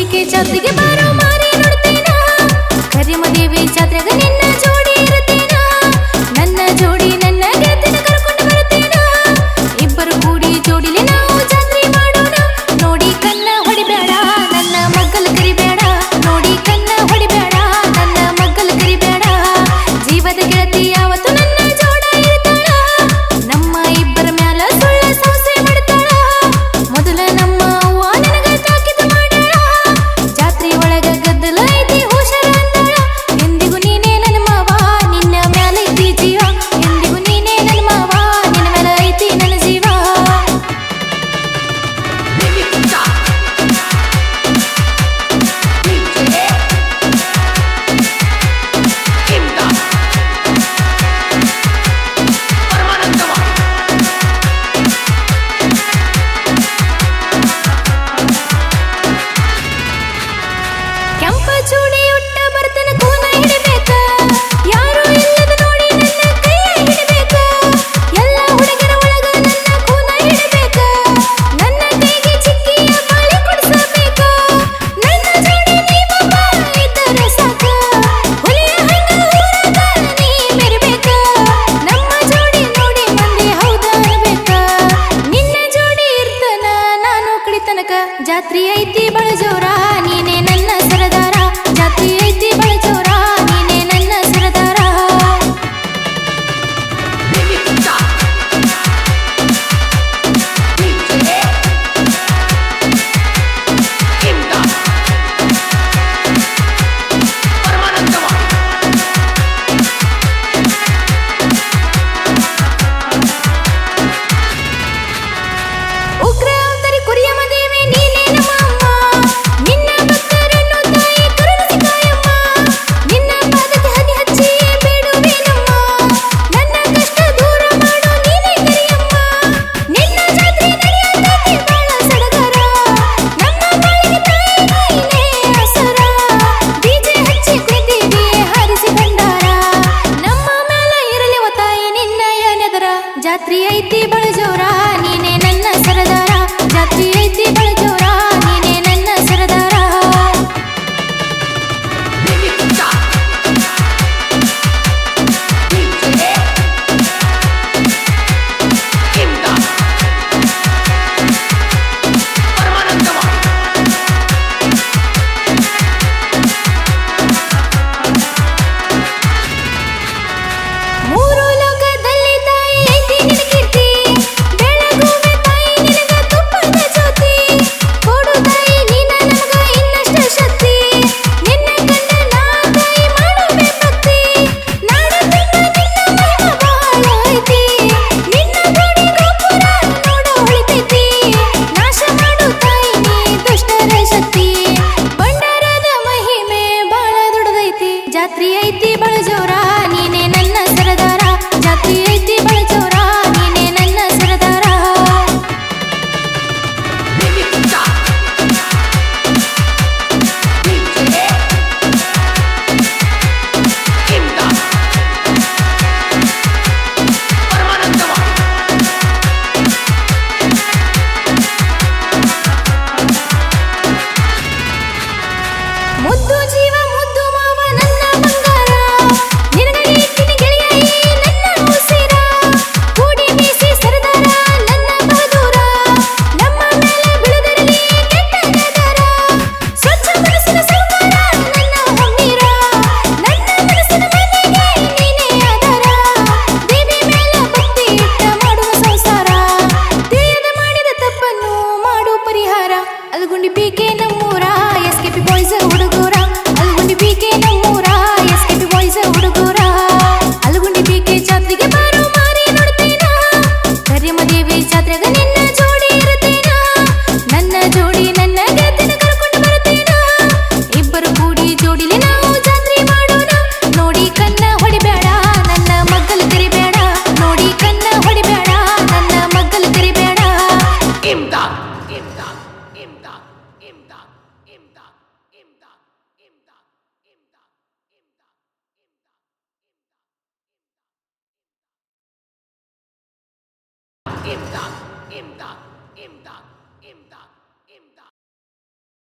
ಬೀಕೆ ಜಾತ್ರೆಗೆ ಬಾರೋ ಮಾರಿ ನೋಡ್ತೇನ ಕರಿಮದೇವಿ ಜಾತ್ರೆಗ ನಿನ್ನ ಜೋಡಿ ಇರುತ್ತೇನ ನನ್ನ ಜೋಡಿ ನನ್ನ ಗೆಳತಿನ ಕರ್ಕೊಂಡು ಬರುತ್ತೇನ ಇಬ್ಬರು ಕೂಡಿ ಜೋಡಿಲಿ ನಾವು ಜಾತ್ರೆ ಮಾಡೋಣ ನೋಡಿ ಕನ್ನ ಹೊಡಿಬೇಡ ನನ್ನ ಮಗ್ಗಲ ಕರಿಬೇಡ ನೋಡಿ ಕನ್ನ ಹೊಡಿಬೇಡ ನನ್ನ ಮಗ್ಗಲ ಕರಿಬೇಡ ಜೀವದ ಗೆಳತಿ ಯಾವತ್ತು ನನ್ನ ಜೋಡ ಇರ್ತಾಳ ನಮ್ಮ ಇಬ್ಬರ ಮ್ಯಾಲ ಸುಳ್ಳ ಸಂಸೆ ಮಾಡ್ತಾಳ ಮೊದಲ ನಮ್ಮ ಅವ್ವ ನನಗ ತಾಕಿದ ಮಾಡ್ಯಾಳ ಜಾತ್ರೆ ಒಳಗ ಗದ್ದಲ ಐತಿ ಹುಷಾರ ಅಂದಾಳ ಎಂದಿಗೂ ನೀನೇ ನನ್ನ ಮಾವ ನಿನ್ನ ಮ್ಯಾಲ ಐತಿ ಜೀವ ಎಂದಿಗೂ ನೀನೇ ನನ್ನ ಮಾವ ನಿನ್ನ ಮ್ಯಾಲ ಐತಿ ನನ್ನ ಜೀವ ಕೆಂಪ ಚೂಡಿ ಉಟ್ಟ ಬರ್ತನ ಕೂನ ಹಿಡಿಬೇಕ ಯಾರು ಇಲ್ಲದ ನೋಡಿ ನನ್ನ ಕೈಯ ಹಿಡಿಬೇಕ ಎಲ್ಲ ಹುಡುಗರ ಒಳಗ ನನ್ನ ಕೂನ ಹಿಡಿಬೇಕ ನನ್ನ ಕೈಗೆ ಚಿಕ್ಕಿಯ ಬಾಳಿ ಕೊಡಿಸಬೇಕ ನನ್ನ ಜೋಡಿ ನೀವೊಬ್ಬ ಇದ್ದರೆ ಸಾಕ ಹುಲಿಯ ಹಂಗ ಊರಾಗ ನೀ ಮೆರಿಬೇಕ ನಮ್ಮ ಜೋಡಿ ನೋಡಿ ಮಂದಿ ಹೌದ ಅನ್ಬೇಕ ನಿನ್ನ ಜೋಡಿ ಇರ್ತನ ನಾನು ಕಡಿತನಕ ಜಾತ್ರೆ ಐತಿ ಬಳ ಜೋರ ನೀನೇ ನನ್ನ ಸರದಾರ ಜಾತ್ರೆ ಐತಿ ಬಳ ಜೋರ ನೀನೇ ನನ್ನ ಸರದಾರ ಉಗ್ರ ಅವತರಿ ಕುರಿಯ ಮದೇವಿ ನೀನೇ ನಮ್ಮ ಅಮ್ಮ ನಿನ್ನ ಭಕ್ತರನ್ನು ತಾಯಿ ಕರುಣಿಸಿ ಕಾಯಮ್ಮ ನಿನ್ನ ಪಾದಕ್ಕೆ ಹನಿ ಹಚ್ಚಿ ಬೇಡುವೇನಮ್ಮ ನನ್ನ ಕಷ್ಟ ದೂರ ಮಾಡು ನೀನೇ ಕರಿಯಮ್ಮ ನಿನ್ನ ಜಾತ್ರೆ ನಡೆಯತೈತಿ ಬಾಳ ಸಡಗರ ನಮ್ಮ ಬಾಳಿಗೆ ತಾಯಿ ನೀನೇ ಹಸರ ಡಿಜೆ ಹಚ್ಚಿ ಕುಣಿತೀವಿ ಹಾರಿಸಿ ಭಂಡಾರ ನಮ್ಮ ಮ್ಯಾಲ ಇರಲಿ ಓ ತಾಯಿ ನಿನ್ನ ಏನೆದರ ಜಾತ್ರೆ ಐತಿ ಬಳ ಜೋರ ನೀನೇ ನನ್ನ ಸರದಾರ ಜಾತ್ರೆ ಐತಿ ಬಳ ಜೋರ ನೀನೇ ನನ್ನ ಸರದಾರ ಮೂರು ಲೋಕದಲ್ಲಿ ತಾಯಿ ಐತಿ ನಿನ್ನ ಕೀರ್ತಿ ಬೆಳಗುವೆ ತಾಯಿ ನಿನಗ ತುಪ್ಪದ ಜ್ಯೋತಿ ಕೊಡು ತಾಯಿ ನೀನ ನಮಗ ಇನ್ನಷ್ಟು ಶಕ್ತಿ ನಿನ್ನ ಕಂಡ ನಾ ತಾಯಿ ಮಾಡುವೆ ಭಕ್ತಿ ನಾಡ ತುಂಬ ನಿನ್ನ ಮಹಿಮ ಬಹಳ ಐತಿ ನಿನ್ನ ಜೋಡಿ ಗೋಪುರ ನೋಡ ಉಳಿತೈತಿ ನಾಶ ಮಾಡು ತಾಯಿ ನೀ ದುಷ್ಟರ ಶಕ್ತಿ ಭಂಡಾರದ ಮಹಿಮೆ ಬಹಳ ದೊಡ್ಡದೈತಿ ಜಾತ್ರೆ ಐತಿ ಬಳ ಜೋರ ನೀನೇ ನನ್ನ ಸರದಾರ ಜಾತ್ರೆ ಐತಿ ಬಳ ಜೋರ ನೀನೇ ನನ್ನ ಸರದಾರ ಮುದ್ದು ಜೀವ ಮುದ್ದು ಮಾವ ನನ್ನ ಬಂಗಾರ ನಿನಗೆ ಇಟ್ಟಿನಿ ಗೆಳೆಯ ಈ ನನ್ನ ಉಸಿರ ಕೂಡಿ ಮೀಸಿ ಸರದಾರ ನನ್ನ ಬಹದೂರ ನಮ್ಮ ಮೇಲೆ ಬೀಳದಿರಲಿ ಕೆಟ್ಟ ನಿರ್ಧಾರ ಸ್ವಚ್ಛ ಮನಸ್ಸಿನ ಸೌಕಾರ ನನ್ನ ಹಮ್ಮೀರ ನನ್ನ ಮನಸ್ಸಿನ ಮನೆಗೆ ನೀನೇ ಆಧಾರ ದೇವಿ ಮೇಲೆ ಭಕ್ತಿ ಇಟ್ಟ ಮಾಡುವ ಸಂಸಾರ ತಿಳಿಯದೆ ಮಾಡಿದ ತಪ್ಪನ್ನು ಮಾಡು ಪರಿಹಾರ ಅಲ್ಗುಂಡಿ ಪೀಕೆ ನಮ್ಮೂರ ಎಸ್ಕೆಪಿ ಬಾಯ್ಸ್ ಹುಡುಗೂರ ಅಲ್ಗುಂಡಿ ಪೀಕೆ ನಮ್ಮೂರ ಎಸ್ಕೆಪಿ ಬಾಯ್ಸ್ ಹುಡುಗೂರ ಅಲ್ಗುಂಡಿ ಪೀಕೆ ಜಾತ್ರೆಗೆ ಬಾರೋ ಮಾರಿ ನೋಡ್ತೇನ ಕರಿಮದೇವಿ ಜಾತ್ರೆಗ ನಿನ್ನ ಜೋಡಿ ಇರುತ್ತೇನ ನನ್ನ ಜೋಡಿ ನನ್ನ ಗೆಳತಿನ ಕರ್ಕೊಂಡು ಬರುತ್ತೇನ ಇಬ್ಬರು ಕೂಡಿ ಜೋಡಿಲಿ ನಾವು ಜಾತ್ರೆ ಮಾಡೋಣ ನೋಡಿ ಕನ್ನ ಹೊಡಿಬೇಡ ನನ್ನ ಮಗ್ಗಲ ಕರಿಬೇಡ ನೋಡಿ ಕನ್ನ ಹೊಡಿಬೇಡ ನನ್ನ ಮಗ್ಗಲ ಕರಿಬೇಡ ಇಮ್ದಾದ್ ಇಮ್ದಾದ್ ಇಮ್ದಾದ್ ಇಮ್ದಾದ್ ಇಮ್ದಾದ್ ಇಮ್ದಾದ್ ಇಮ್ದಾದ್ ಇಮ್ದಾದ್ ಇಮ್ದಾದ್ ಇಮ್ದಾದ್ ಇಮ್ದಾದ್ ಇಮ್ದಾದ್